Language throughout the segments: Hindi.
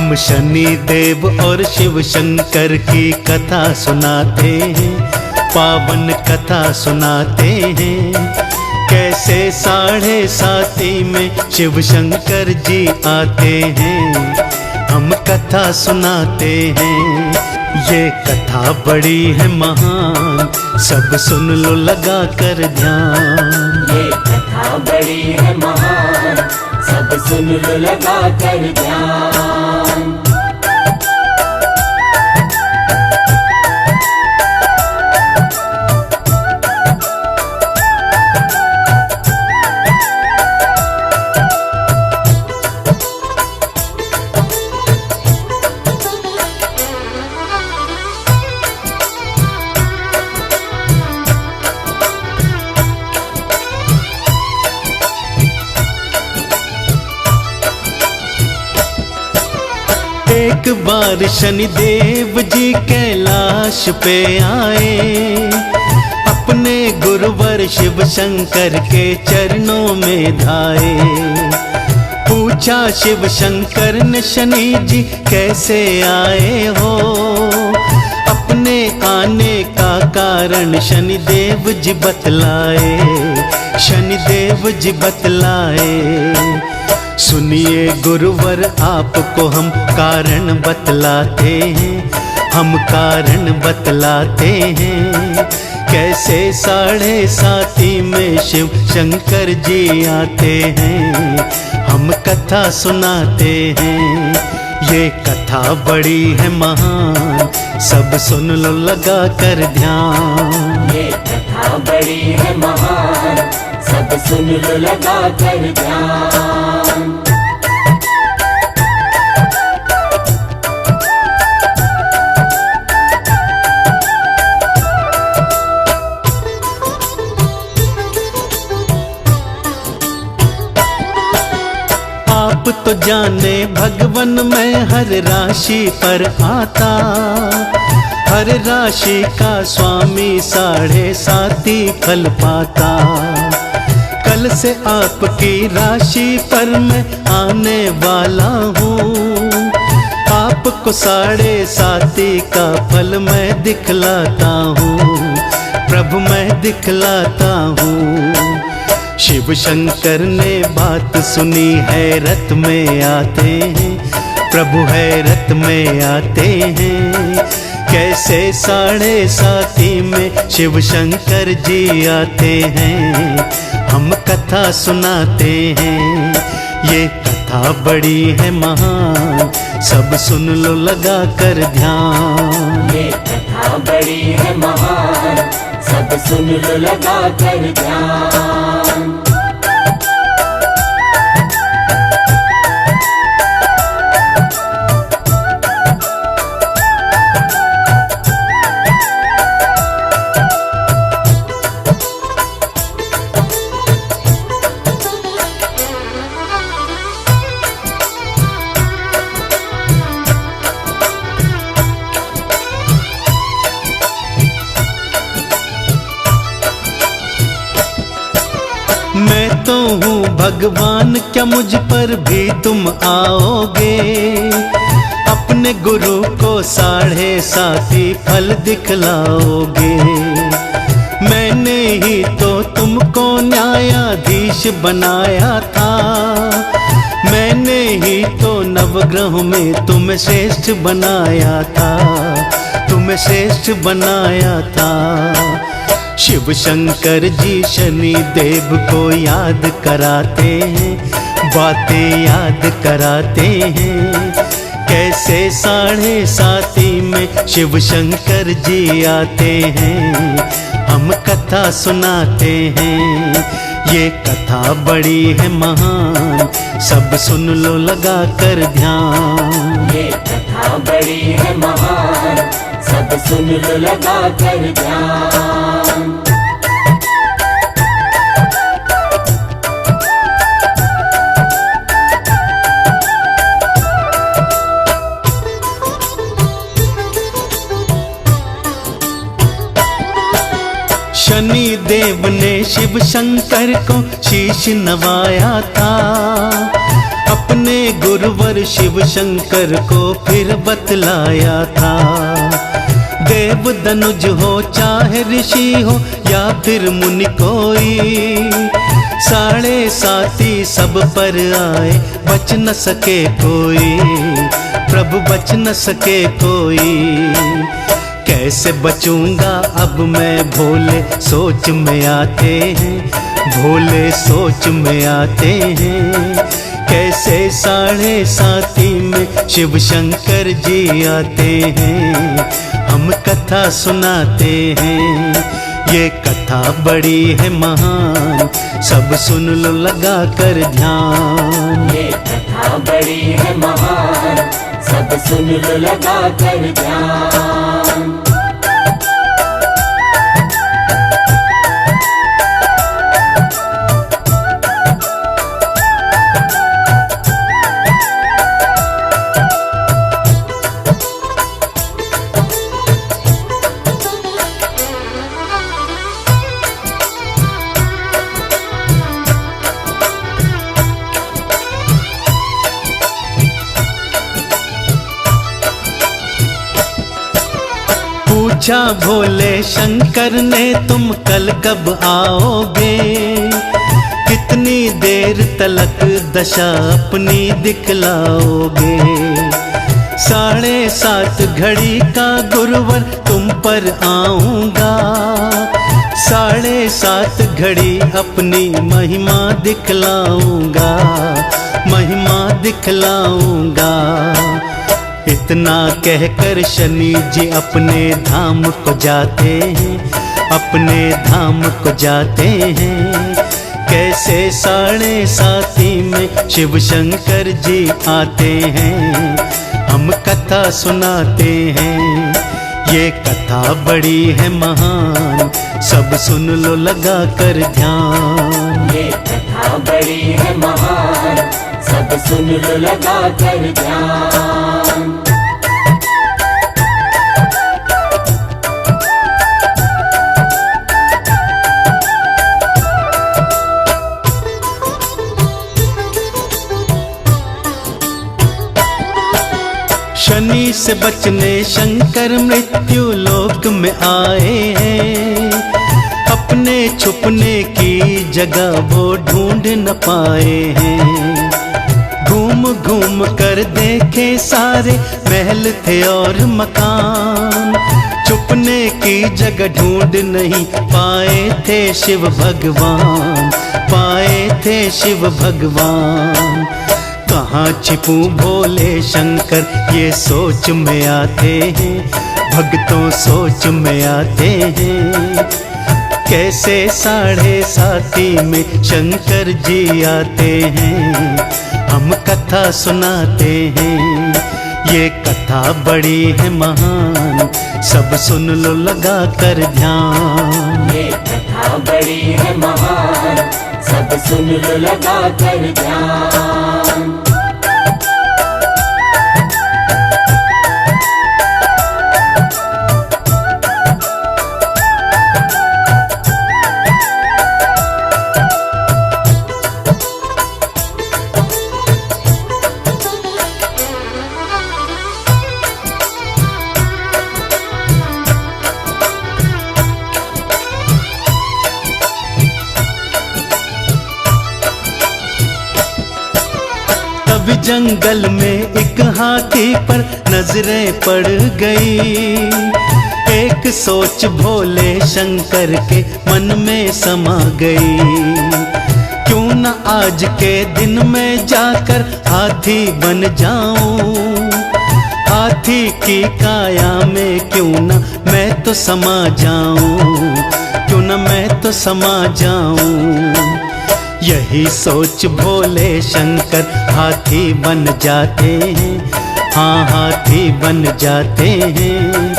हम शनि देव और शिव शंकर की कथा सुनाते हैं, पावन कथा सुनाते हैं। कैसे 7:30 में शिव शंकर जी आते हैं, हम कथा सुनाते हैं। ये कथा बड़ी है महान, सब सुन लो लगा कर ध्यान। ये कथा बड़ी है महान, सब सुन लो लगा कर ध्यान। एक बार शनिदेव जी कैलाश पे आए, अपने गुरुवर शिव शंकर के चरणों में धाए। पूछा शिव शंकर ने शनि जी कैसे आए हो, अपने आने का कारण शनिदेव जी बतलाए, शनिदेव जी बतलाए। सुनिए गुरुवर आपको हम कारण बतलाते हैं, हम कारण बतलाते हैं। कैसे 7:30 में शिव शंकर जी आते हैं, हम कथा सुनाते हैं। ये कथा बड़ी है महान, सब सुन लो लगा कर ध्यान। ये कथा बड़ी है महान, सब सुन लो लगा कर ध्यान। आप तो जाने भगवन में हर राशि पर आता, हर राशि का स्वामी 7:30 फल पाता। कल से आपकी राशि पर मैं आने वाला हूँ, आपको 7:30 का फल मैं दिखलाता हूँ, प्रभु मैं दिखलाता हूँ। शिव शंकर ने बात सुनी, हैरत में आते हैं, प्रभु हैरत में आते हैं। कैसे 7:30 में शिव शंकर जी आते हैं, हम कथा सुनाते हैं। ये कथा बड़ी है महान, सब सुन लो लगा कर ध्यान। ये कथा बड़ी है महान, सब सुन लो लगा कर ध्यान। मैं तो हूँ भगवान, क्या मुझ पर भी तुम आओगे? अपने गुरु को 7:30 फल दिखलाओगे। मैंने ही तो तुमको न्यायाधीश बनाया था, मैंने ही तो नवग्रह में तुम्हें श्रेष्ठ बनाया था, तुम्हें श्रेष्ठ बनाया था। शिव शंकर जी शनि देव को याद कराते हैं, बातें याद कराते हैं। कैसे 7:30 में शिव शंकर जी आते हैं, हम कथा सुनाते हैं। ये कथा बड़ी है महान, सब सुन लो लगा कर ध्यान। ये कथा बड़ी है महान, सब सुन लो लगा कर ध्यान। शनि देव ने शिव शंकर को शीश नवाया था, अपने गुरुवर शिव शंकर को फिर बतलाया था। देव दनुज हो चाहे ऋषि हो या फिर मुनि कोई, साढ़े साथी सब पर आए बच न सके कोई, प्रभु बच न सके कोई। कैसे बचूंगा अब मैं भोले सोच में आते हैं, भोले सोच में आते हैं। कैसे साढ़े साथी में शिव शंकर जी आते हैं, हम कथा सुनाते हैं। ये कथा बड़ी है महान, सब सुन लो लगा कर ध्यान। ये कथा बड़ी है महान, सब सुन लो लगा कर ध्यान। पूछा भोले शंकर ने तुम कल कब आओगे, कितनी देर तलक दशा अपनी दिखलाओगे। 7:30 घड़ी का गुरुवर तुम पर आऊंगा, 7:30 घड़ी अपनी महिमा दिखलाऊंगा, महिमा दिखलाऊंगा। इतना कहकर शनि जी अपने धाम को जाते हैं, अपने धाम को जाते हैं। कैसे 7:30 में शिव शंकर जी आते हैं, हम कथा सुनाते हैं। ये कथा बड़ी है महान, सब सुन लो लगा कर ध्यान। ये कथा बड़ी है महान, सब सुन लो लगा कर ध्यान। शनि से बचने शंकर मृत्यु लोक में आए हैं, अपने छुपने की जगह वो ढूंढ न पाए हैं। घूम घूम कर देखे सारे महल थे और मकान, छुपने की जगह ढूंढ नहीं पाए थे शिव भगवान, पाए थे शिव भगवान। कहाँ छिपूं भोले शंकर ये सोच में आते हैं, भक्तों सोच में आते हैं। कैसे 7:30 में शंकर जी आते हैं, हम कथा सुनाते हैं। ये कथा बड़ी है महान, सब सुन लो लगा कर ध्यान। ये कथा बड़ी है महान, सब सुन लो लगा कर ध्यान। जंगल में एक हाथी पर नजरें पड़ गई, एक सोच भोले शंकर के मन में समा गई। क्यों न आज के दिन में जाकर हाथी बन जाऊं, हाथी की काया में क्यों न मैं तो समा जाऊं, क्यों न मैं तो समा जाऊं। यही सोच भोले शंकर हाथी बन जाते हैं, हाँ हाथी बन जाते हैं।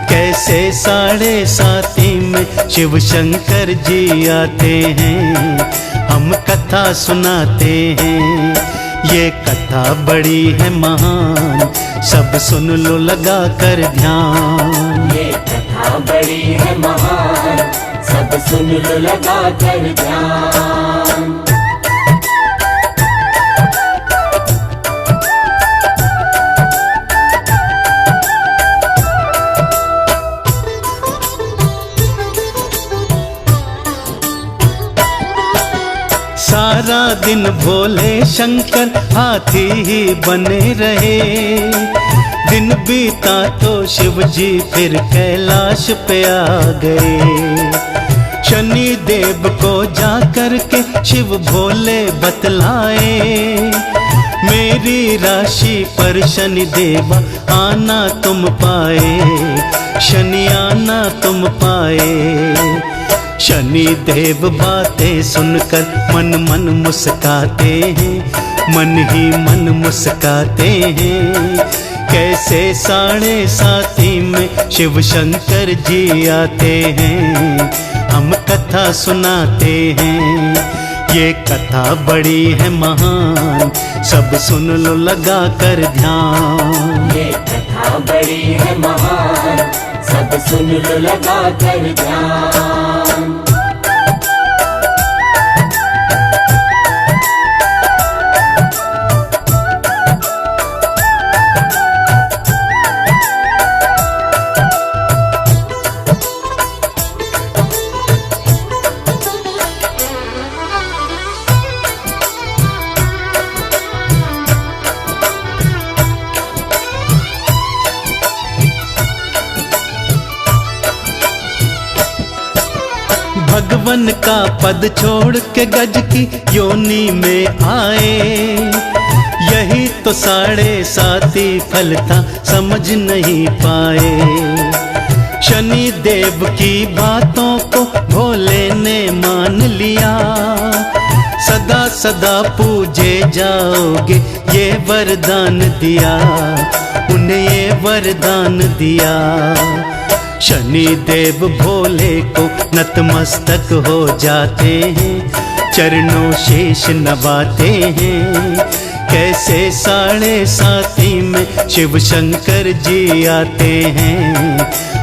कैसे 7:30 में शिव शंकर जी आते हैं, हम कथा सुनाते हैं। ये कथा बड़ी है महान, सब सुन लो लगा कर ध्यान। ये कथा बड़ी है महान, सब सुन लो लगा कर ध्यान। दिन भोले शंकर हाथी ही बने रहे। दिन बीता तो शिव जी फिर कैलाश पे आ गए। शनि देव को जा कर के शिव भोले बतलाए, मेरी राशि पर शनि देवा आना तुम पाए, शनि आना तुम पाए। शनि देव बातें सुनकर मन मन मुस्काते हैं, मन ही मन मुस्काते हैं। कैसे 7:30 में शिव शंकर जी आते हैं, हम कथा सुनाते हैं। ये कथा बड़ी है महान, सब सुन लो लगा कर ध्यान। ये कथा बड़ी है महान, सब सुन लो लगा कर ध्यान। भगवन का पद छोड़ के गज की योनि में आए, यही तो 7.5 फल था समझ नहीं पाए। शनि देव की बातों को भोले ने मान लिया, सदा सदा पूजे जाओगे ये वरदान दिया, उन्हें ये वरदान दिया। शनि देव भोले को नतमस्तक हो जाते हैं, चरणों शीश नवाते हैं। कैसे 7:30 में शिव शंकर जी आते हैं,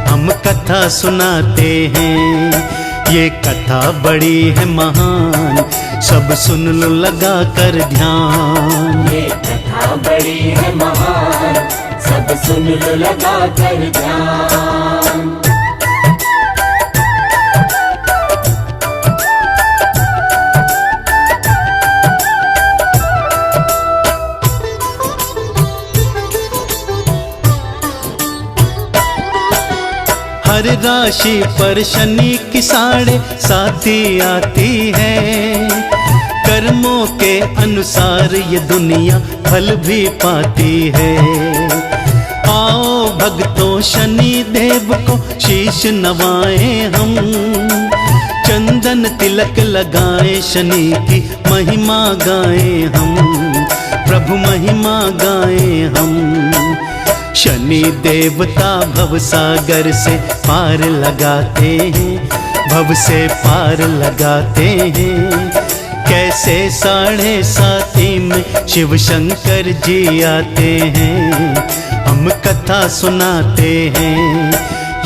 हम कथा सुनाते हैं। ये कथा बड़ी है महान, सब सुन लो लगा कर ध्यान। ये कथा बड़ी है महान, सब सुन लो लगा कर ध्यान। हर राशि पर शनि की 7.5 आती है, कर्मों के अनुसार ये दुनिया फल भी पाती है। आओ भक्तों शनि देव को शीश नवाएं हम, चंदन तिलक लगाएं शनि की महिमा गाएं हम, प्रभु महिमा गाएं हम। शनि देवता भव सागर से पार लगाते हैं, भव से पार लगाते हैं। कैसे 7:30 में शिव शंकर जी आते हैं, हम कथा सुनाते हैं।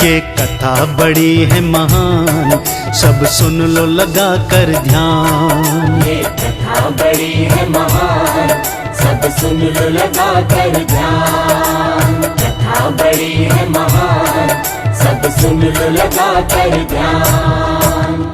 ये कथा बड़ी है महान, सब सुन लो लगा कर ध्यान। ये कथा बड़ी है महान, सब सुन लो लगा कर ध्यान। कथा बड़ी है महान, सब सुन लो लगा कर ध्यान।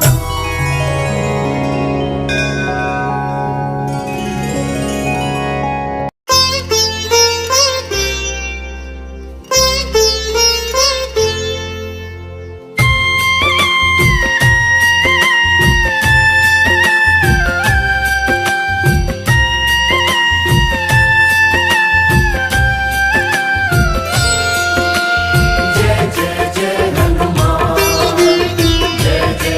जय जय जय हनुमान, जय जय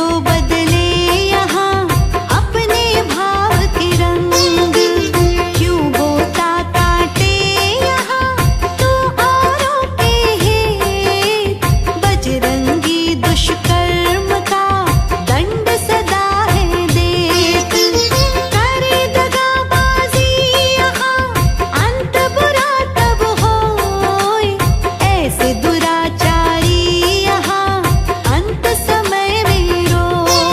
क्यों बदले यहाँ अपने भाव के रंग, क्यों बोता काटे यहाँ तू औरों के हेत। बजरंगी दुष्कर्म का दंड सदा है देत, करे दगाबाजी यहाँ अंत बुरा तब होए। ऐसे दुराचारी यहाँ अंत समय में रोए।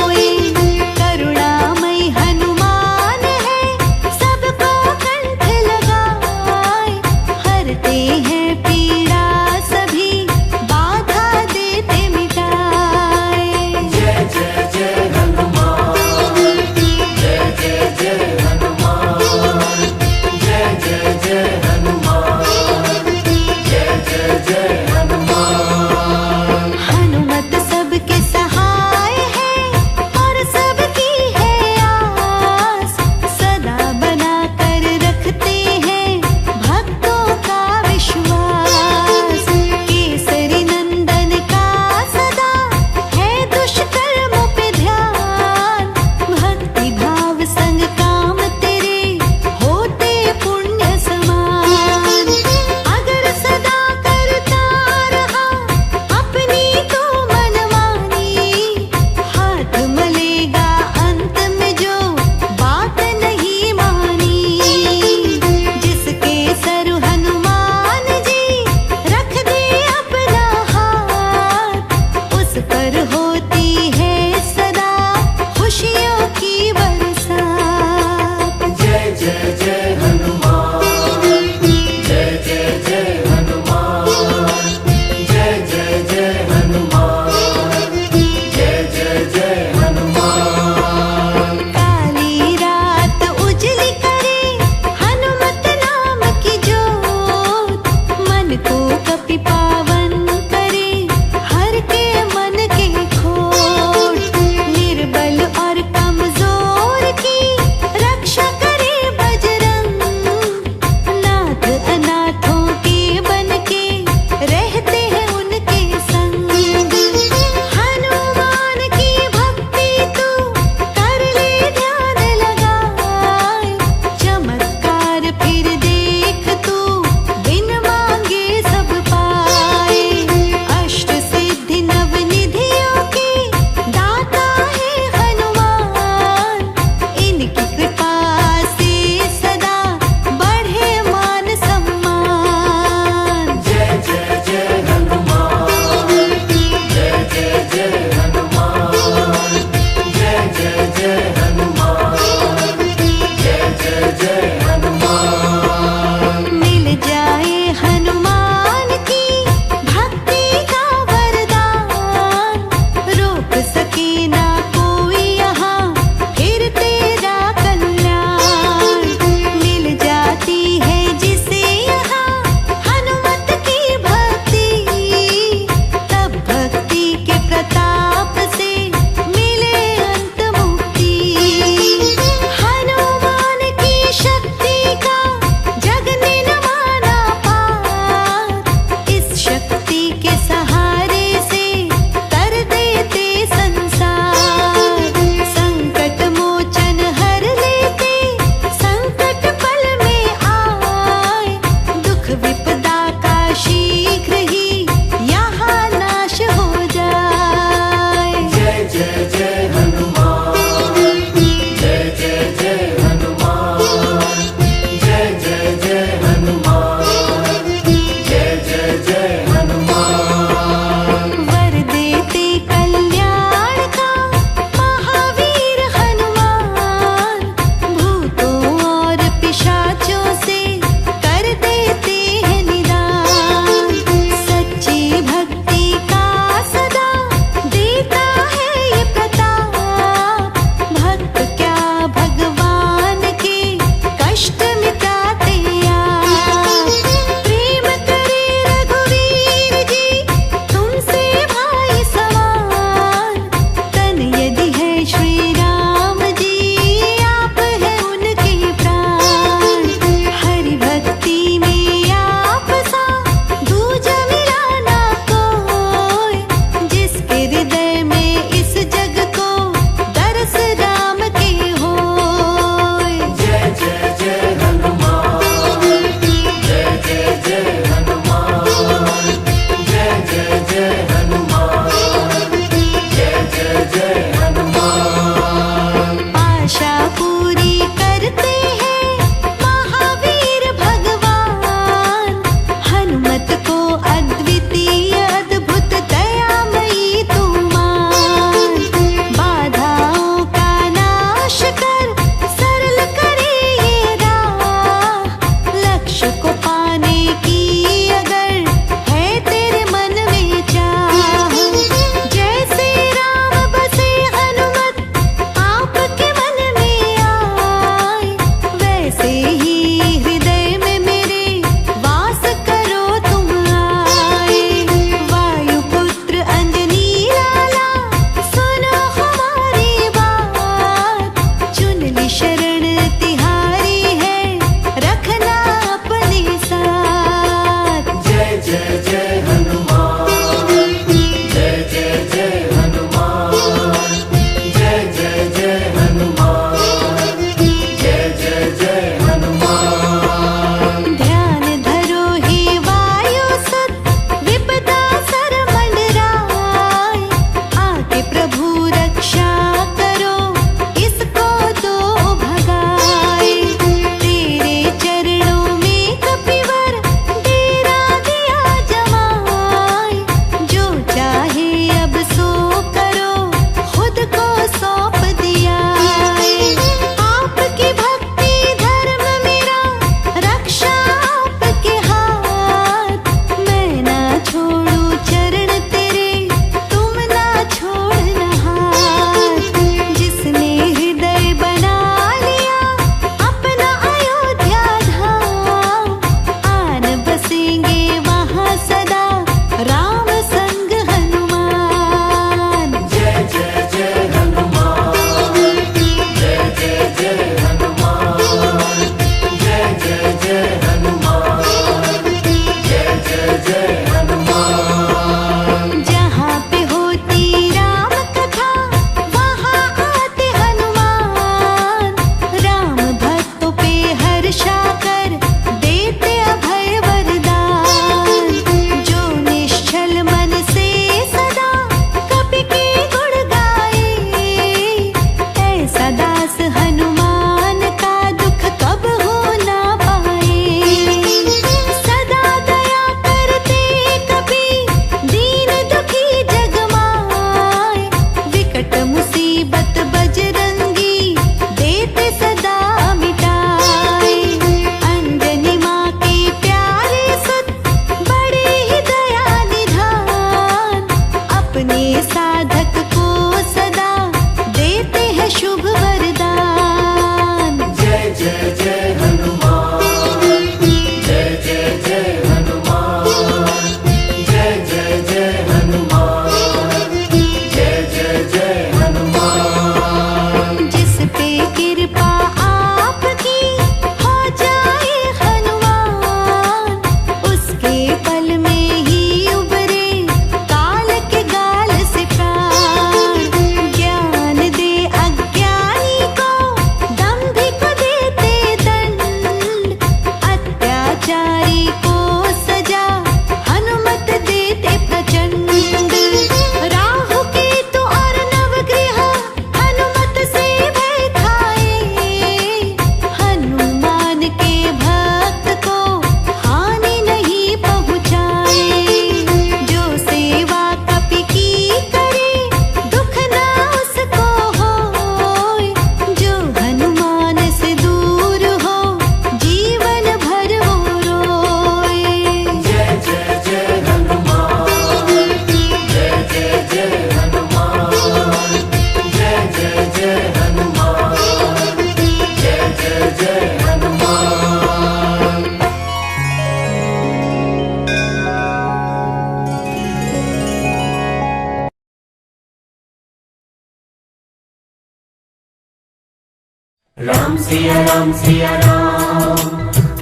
राम सिया राम सिया राम,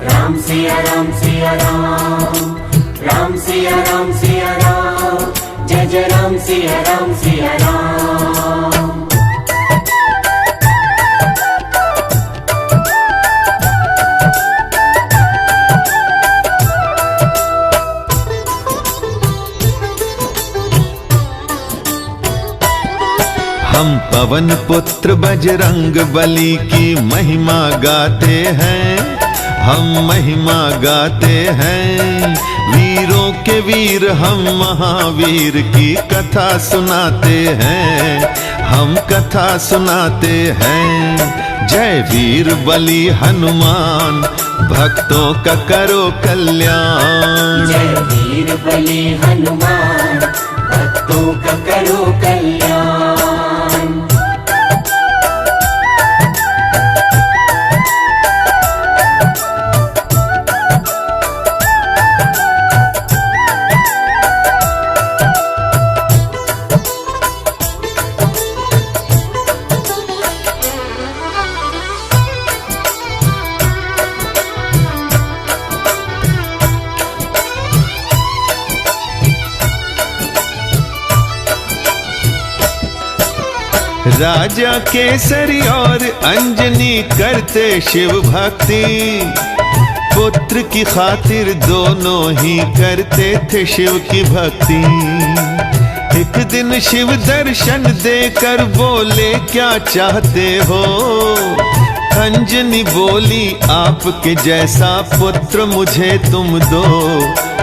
राम सिया राम सिया राम, राम सिया राम सिया राम, जय जय राम सिया राम सिया राम। हम पवन पुत्र बजरंग बली की महिमा गाते हैं, हम महिमा गाते हैं। वीरों के वीर हम महावीर की कथा सुनाते हैं, हम कथा सुनाते हैं। जय वीर बली हनुमान, भक्तों का करो कल्याण। जय वीर बली हनुमान, भक्तों का करो कल्याण। राजा केसरी और अंजनी करते शिव भक्ति, पुत्र की खातिर दोनों ही करते थे शिव की भक्ति। एक दिन शिव दर्शन देकर बोले क्या चाहते हो? अंजनी बोली आपके जैसा पुत्र मुझे तुम दो,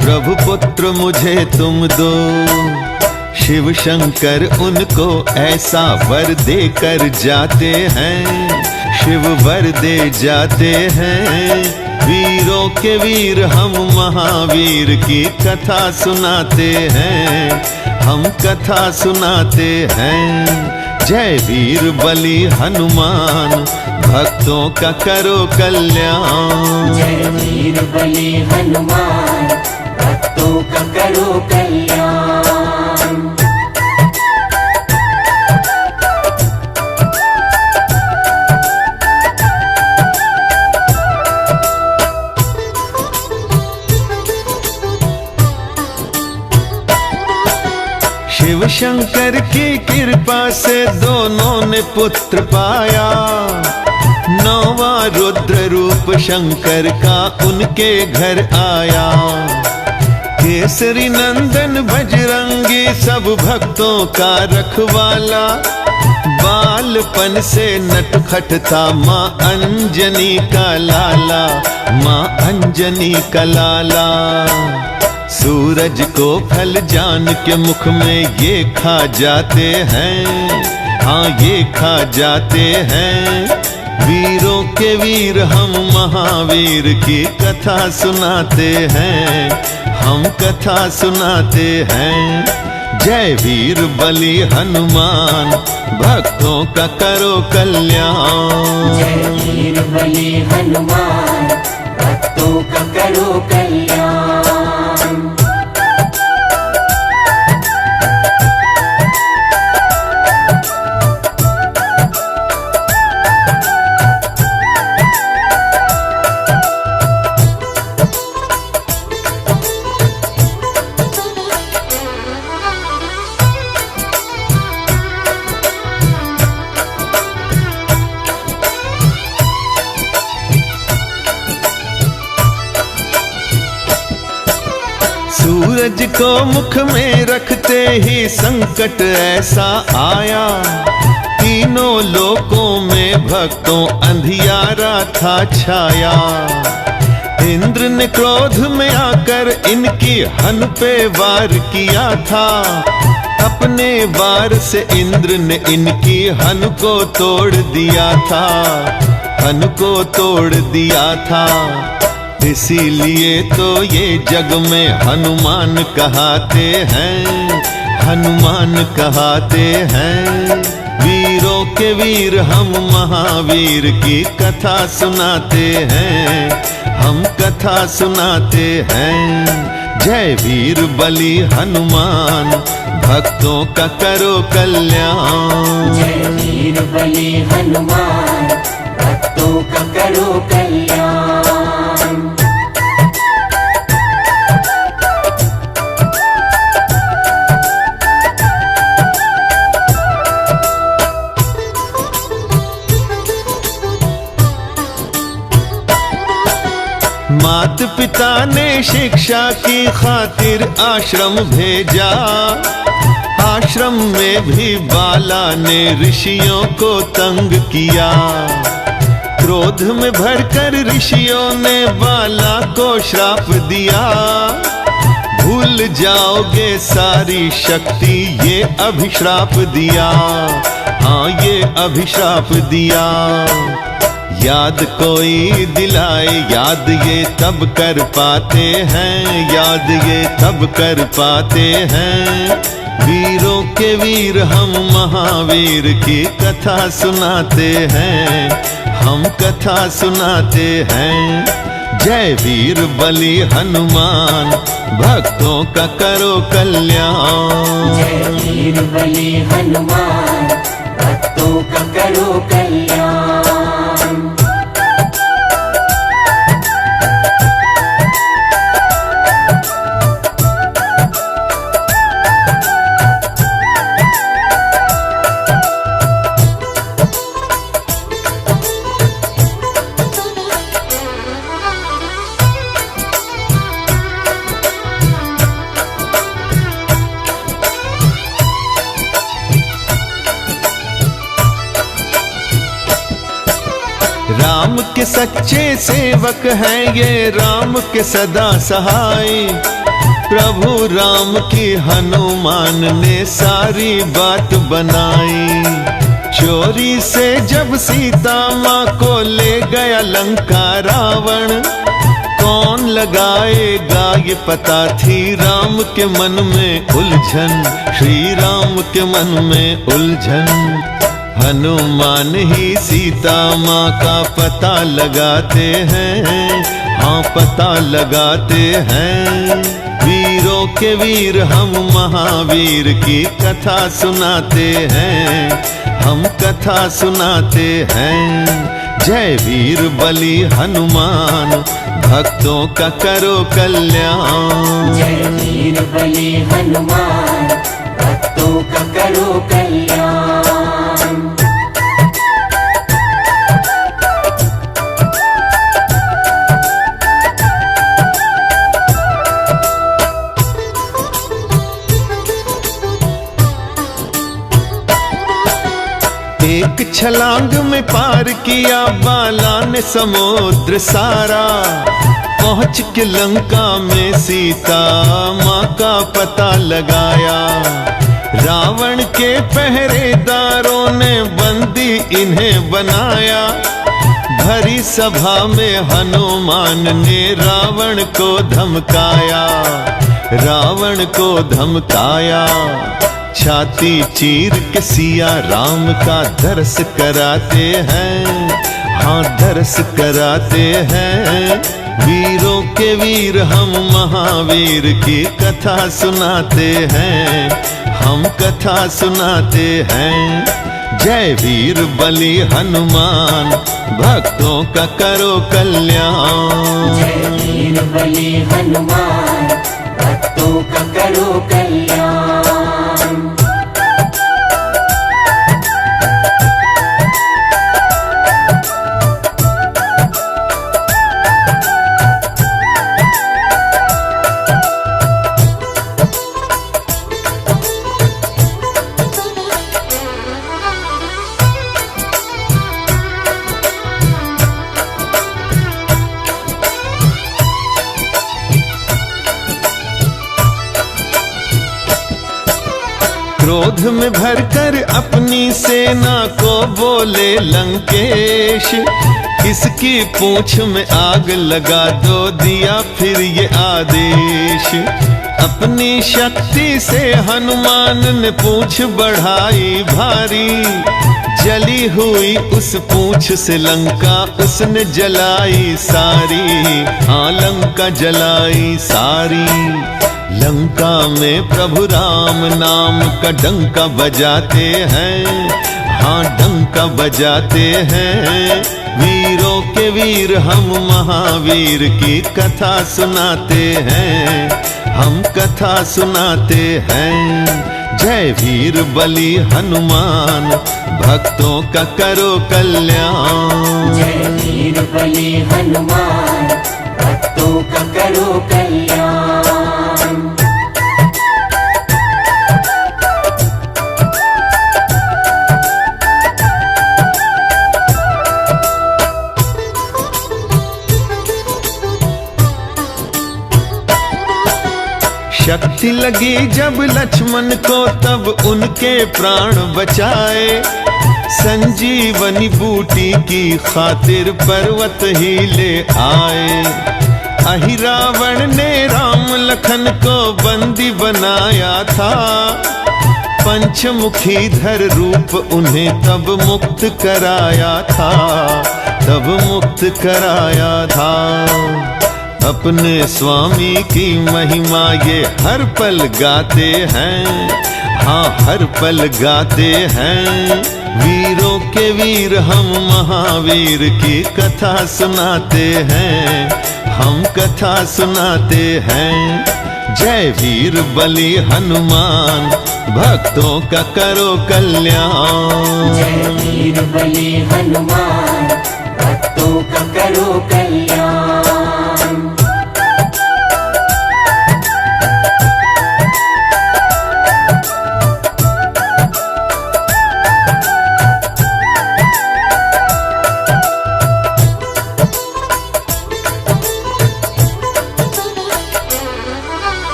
प्रभु पुत्र मुझे तुम दो। शिव शंकर उनको ऐसा वर दे कर जाते हैं, शिव वर दे जाते हैं। वीरों के वीर हम महावीर की कथा सुनाते हैं, हम कथा सुनाते हैं। जय वीर बली हनुमान, भक्तों का करो कल्याण। जय वीर बली हनुमान, भक्तों का करो कल्याण। शिव शंकर की कृपा से दोनों ने पुत्र पाया, नौवा रुद्र रूप शंकर का उनके घर आया। केसरी नंदन बजरंगी सब भक्तों का रखवाला, बालपन से नटखट था माँ अंजनी का लाला, माँ अंजनी का लाला। सूरज को फल जान के मुख में ये खा जाते हैं, हाँ ये खा जाते हैं। वीरों के वीर हम महावीर की कथा सुनाते हैं, हम कथा सुनाते हैं। जय वीर बली हनुमान, भक्तों का करो कल्याण। जय वीर बली हनुमान, भक्तों का करो कल्याण। सूरज को मुख में रखते ही संकट ऐसा आया, तीनों लोकों में भक्तों अंधियारा था छाया। इंद्र ने क्रोध में आकर इनकी हन पे वार किया था, अपने वार से इंद्र ने इनकी हन को तोड़ दिया था, हन को तोड़ दिया था। इसीलिए तो ये जग में हनुमान कहाते हैं, हनुमान कहाते हैं। वीरों के वीर हम महावीर की कथा सुनाते हैं, हम कथा सुनाते हैं। जय वीर बली हनुमान, भक्तों का करो कल्याण। जय वीर बली हनुमान, भक्तों का करो कल्याण। माता पिता ने शिक्षा की खातिर आश्रम भेजा, आश्रम में भी बाला ने ऋषियों को तंग किया। क्रोध में भरकर ऋषियों ने बाला को श्राप दिया, भूल जाओगे सारी शक्ति, ये अभिश्राप दिया। हाँ, ये अभिश्राप दिया। याद कोई दिलाए, याद ये तब कर पाते हैं, याद ये तब कर पाते हैं। वीरों के वीर हम महावीर की कथा सुनाते हैं, हम कथा सुनाते हैं। जय वीर बलि हनुमान, भक्तों का करो कल्याण। जय वीर बलि हनुमान, भक्तों का करो कल्याण। राम के सच्चे सेवक हैं ये, राम के सदा सहाय। प्रभु राम की हनुमान ने सारी बात बनाई। चोरी से जब सीता माँ को ले गया लंका रावण, कौन लगाएगा ये पता थी राम के मन में उलझन, श्री राम के मन में उलझन। हनुमान ही सीता माँ का पता लगाते हैं, हाँ पता लगाते हैं। वीरों के वीर हम महावीर की कथा सुनाते हैं, हम कथा सुनाते हैं। जय वीर बलि हनुमान, भक्तों का करो कल्याण। जय वीर बलि हनुमान, भक्तों का करो कल्याण। एक छलांग में पार किया बाला ने समुद्र सारा, पहुंच के लंका में सीता माँ का पता लगाया। रावण के पहरेदारों ने बंदी इन्हें बनाया, भरी सभा में हनुमान ने रावण को धमकाया, रावण को धमकाया। छाती चीर के सिया राम का दर्श कराते हैं, हाँ दर्श कराते हैं। वीरों के वीर हम महावीर की कथा सुनाते हैं, हम कथा सुनाते हैं। जय वीर बलि हनुमान, भक्तों का करो कल्याण। जय वीर बलि हनुमान, भक्तों का करो कल्याण। क्रोध में भरकर अपनी सेना को बोले लंकेश, इसकी पूंछ में आग लगा दो, दिया फिर ये आदेश। अपनी शक्ति से हनुमान ने पूंछ बढ़ाई भारी, जली हुई उस पूंछ से लंका उसने जलाई सारी, हाँ लंका जलाई सारी। लंका में प्रभु राम नाम का डंका बजाते हैं, हाँ डंका बजाते हैं। वीरों के वीर हम महावीर की कथा सुनाते हैं, हम कथा सुनाते हैं। जय वीर बलि हनुमान, भक्तों का करो कल्याण। जय वीर बलि हनुमान, भक्तों का करो कल्याण। शक्ति लगी जब लक्ष्मण को तब उनके प्राण बचाए, संजीवनी बूटी की खातिर पर्वत ही ले आए। अहि रावण ने राम लखन को बंदी बनाया था, पंचमुखी धर रूप उन्हें तब मुक्त कराया था, तब मुक्त कराया था। अपने स्वामी की महिमा ये हर पल गाते हैं, हाँ हर पल गाते हैं। वीरों के वीर हम महावीर की कथा सुनाते हैं, हम कथा सुनाते हैं। जय वीर बलि हनुमान, भक्तों का करो कल्याण। जय वीर बलि हनुमान, भक्तों का करो कल्याण।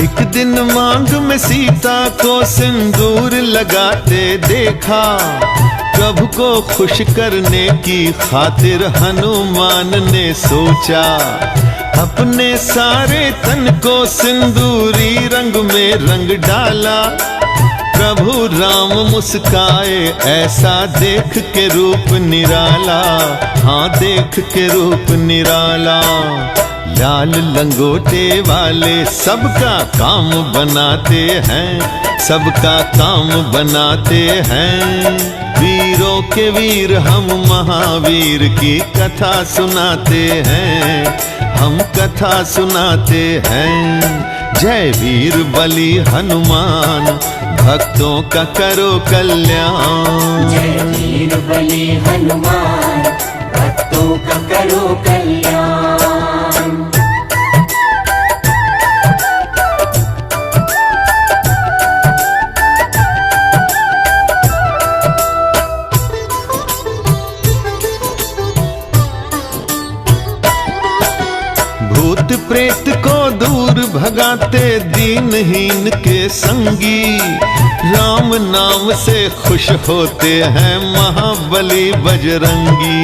एक दिन मांग में सीता को सिंदूर लगाते देखा, प्रभु को खुश करने की खातिर हनुमान ने सोचा। अपने सारे तन को सिंदूरी रंग में रंग डाला, प्रभु राम मुस्काए ऐसा देख के रूप निराला, हाँ देख के रूप निराला। लाल लंगोटे वाले सबका काम बनाते हैं, सबका काम बनाते हैं। वीरों के वीर हम महावीर की कथा सुनाते हैं, हम कथा सुनाते हैं। जय वीर बलि हनुमान, भक्तों का करो कल्याण। जय वीर बलि हनुमान, भक्तों का करो कल्याण। भूत प्रेत को दूर भगाते दीनहीन के संगी, राम नाम से खुश होते हैं महाबली बजरंगी।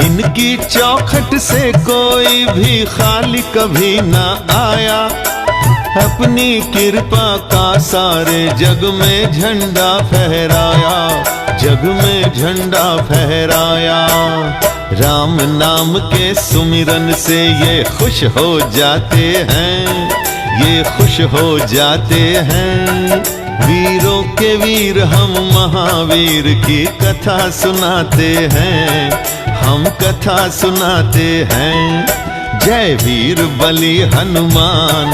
इनकी चौखट से कोई भी खाली कभी ना आया, अपनी कृपा का सारे जग में झंडा फहराया, जग में झंडा फहराया। राम नाम के सुमिरन से ये खुश हो जाते हैं, ये खुश हो जाते हैं। वीरों के वीर हम महावीर की कथा सुनाते हैं, हम कथा सुनाते हैं। जय वीर बलि हनुमान,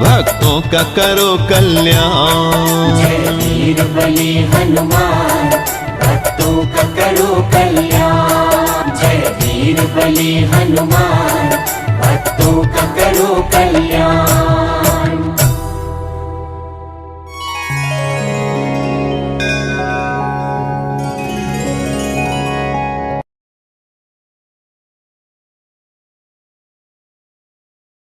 भक्तों का करो कल्याण। जय वीर बलि हनुमान, भक्तों का करो कल्याण। जय वीर बलि हनुमान, भक्तों का करो कल्याण।